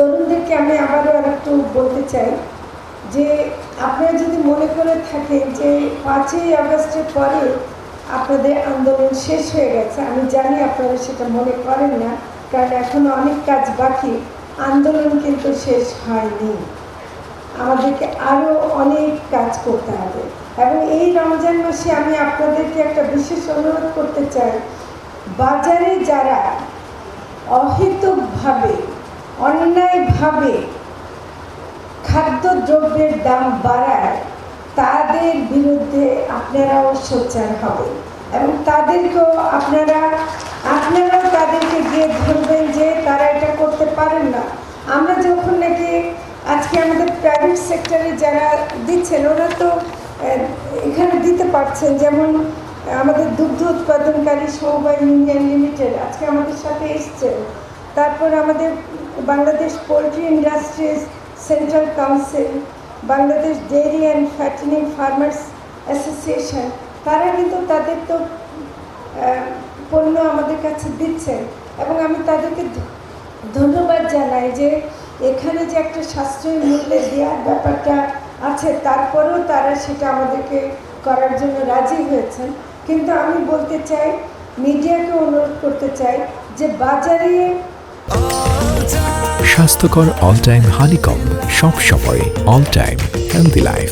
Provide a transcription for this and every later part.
তরুণদেরকে আমি আবারও আরেকটু বলতে চাই যে আপনারা যদি মনে করে থাকেন যে 5ই আগস্টের পরে আপনাদের আন্দোলন শেষ হয়ে গেছে, আমি জানি আপনারা সেটা মনে করেন না, কারণ এখনো অনেক কাজ বাকি। আন্দোলন কিন্তু শেষ হয়নি, আমাদেরকে আরও অনেক কাজ করতে হবে। এবং এই রমজান মাসে আমি আপনাদেরকে একটা বিশেষ অনুরোধ করতে চাই, বাজারে যারা অহেতুকভাবে অন্যায়ভাবে খাদ্যদ্রব্যের দাম বাড়ায় তাদের বিরুদ্ধে আপনারাও সোচ্চার হবেন এবং তাদেরকেও আপনারাও তাদেরকে গিয়ে ধরবেন যে তারা এটা করতে পারেন না। আমরা যখন নাকি আজকে আমাদের প্রাইভেট সেক্টরে যারা দিচ্ছেন ওরা তো এখানে দিতে পারছেন, যেমন আমাদের দুগ্ধ উৎপাদনকারী সমবায় ইউনিয়ন লিমিটেড আজকে আমাদের সাথে এসছেন, তারপর আমাদের Bangladesh poultry industries central council, Bangladesh dairy and fattening farmers association, তারা কিন্তু তাদের তো পণ্য আমাদের কাছে দিচ্ছেন এবং আমি তাদেরকে ধন্যবাদ জানাই যে এখানে যে একটা সাশ্রয়ী মূল্যে দেওয়ার ব্যাপারটা আছে, তারপরেও তারা সেটা আমাদেরকে করার জন্য রাজি হয়েছেন। কিন্তু আমি বলতে চাই, মিডিয়াকে অনুরোধ করতে চাই যে বাজারে স্বাস্থ্যকর অল টাইম হানিকম, সব সময় অল টাইম হেলদি লাইফ।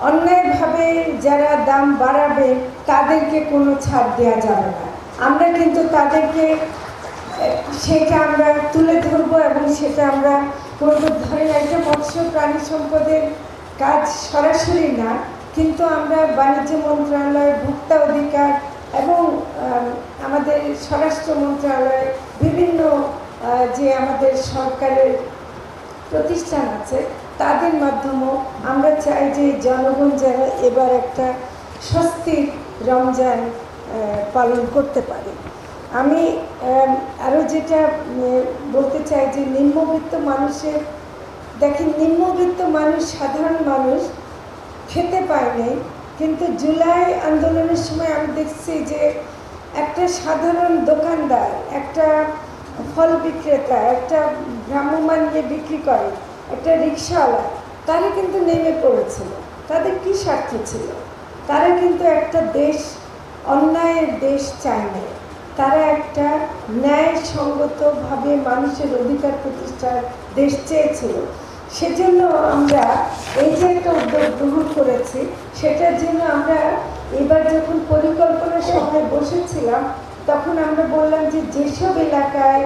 অন্যায়ভাবে যারা দাম বাড়াবে তাদেরকে কোনো ছাড় দেওয়া যাবে না। আমরা কিন্তু তাদেরকে সেটা আমরা তুলে ধরবো এবং সেটা আমরা করব। ধরেন একটা মৎস্য প্রাণী সম্পদের কাজ সরাসরি না, কিন্তু আমরা বাণিজ্য মন্ত্রণালয়, ভোক্তা অধিকার এবং আমাদের স্বরাষ্ট্র মন্ত্রণালয়, বিভিন্ন যে আমাদের সরকারের প্রতিষ্ঠান আছে তাদের মাধ্যমেও আমরা চাই যে জনগণ যেন এবার একটা স্বস্তির রমজান পালন করতে পারে। আমি আরও যেটা বলতে চাই যে নিম্নবিত্ত মানুষের, দেখেন নিম্নবিত্ত মানুষ, সাধারণ মানুষ খেতে পায় নাই, কিন্তু জুলাই আন্দোলনের সময় আমি দেখছি যে একটা সাধারণ দোকানদার, একটা ফল বিক্রেতা, একটা ভ্রাম্যমাণ নিয়ে বিক্রি করে, একটা রিক্সাওয়ালা, তারা কিন্তু নেমে পড়েছিল। তাদের কি স্বার্থ ছিল? তারা কিন্তু একটা দেশ, অন্যায়ের দেশ চায় না, তারা একটা ন্যায়সঙ্গতভাবে মানুষের অধিকার প্রতিষ্ঠার দেশ চেয়েছিল। সেজন্য আমরা এই যে একটা উদ্যোগ গ্রহণ করেছি, সেটার জন্য আমরা এবার যখন পরিকল্পনা সভায় বসেছিলাম তখন আমরা বললাম যে যেসব এলাকায়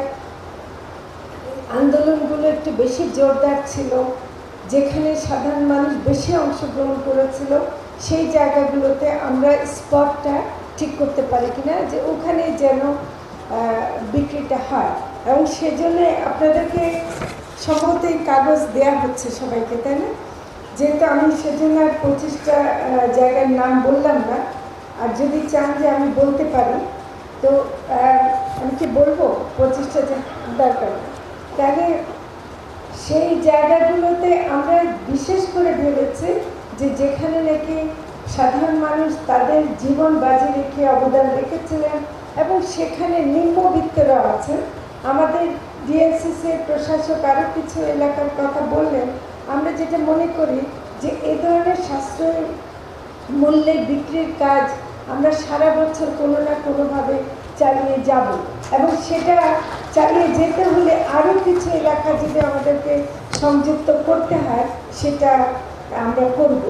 আন্দোলনগুলো একটু বেশি জোরদার ছিল, যেখানে সাধারণ মানুষ বেশি অংশগ্রহণ করেছিল, সেই জায়গাগুলোতে আমরা স্পটটা ঠিক করতে পারি কিনা যে ওখানে যেন বিক্রিটা হয়। এবং সেজন্য আপনাদেরকে সম্ভবত এই কাগজ দেওয়া হচ্ছে সবাইকে, তাই না? যেহেতু আমি সেজন্য আর 25টা জায়গার নাম বললাম না, আর যদি চান যে আমি বলতে পারি তো আমি কি বলবো, 25টা দরকার, তাহলে সেই জায়গাগুলোতে আমরা বিশেষ করে ভেবেছি যে যেখানে নাকি সাধারণ মানুষ তাদের জীবন বাজি রেখে অবদান রেখেছিলেন এবং সেখানে নিম্নবিত্তরা আছেন। আমাদের ডিএনসিসির প্রশাসক আরও কিছু এলাকার কথা বললেন। আমরা যেটা মনে করি যে এ ধরনের সাশ্রয়ী মূল্যে বিক্রির কাজ আমরা সারা বছর কোনো না কোনোভাবে চালিয়ে যাব এবং সেটা চালিয়ে যেতে হলে আরও কিছু এলাকা যদি আমাদেরকে সংযুক্ত করতে হয় সেটা আমরা করব।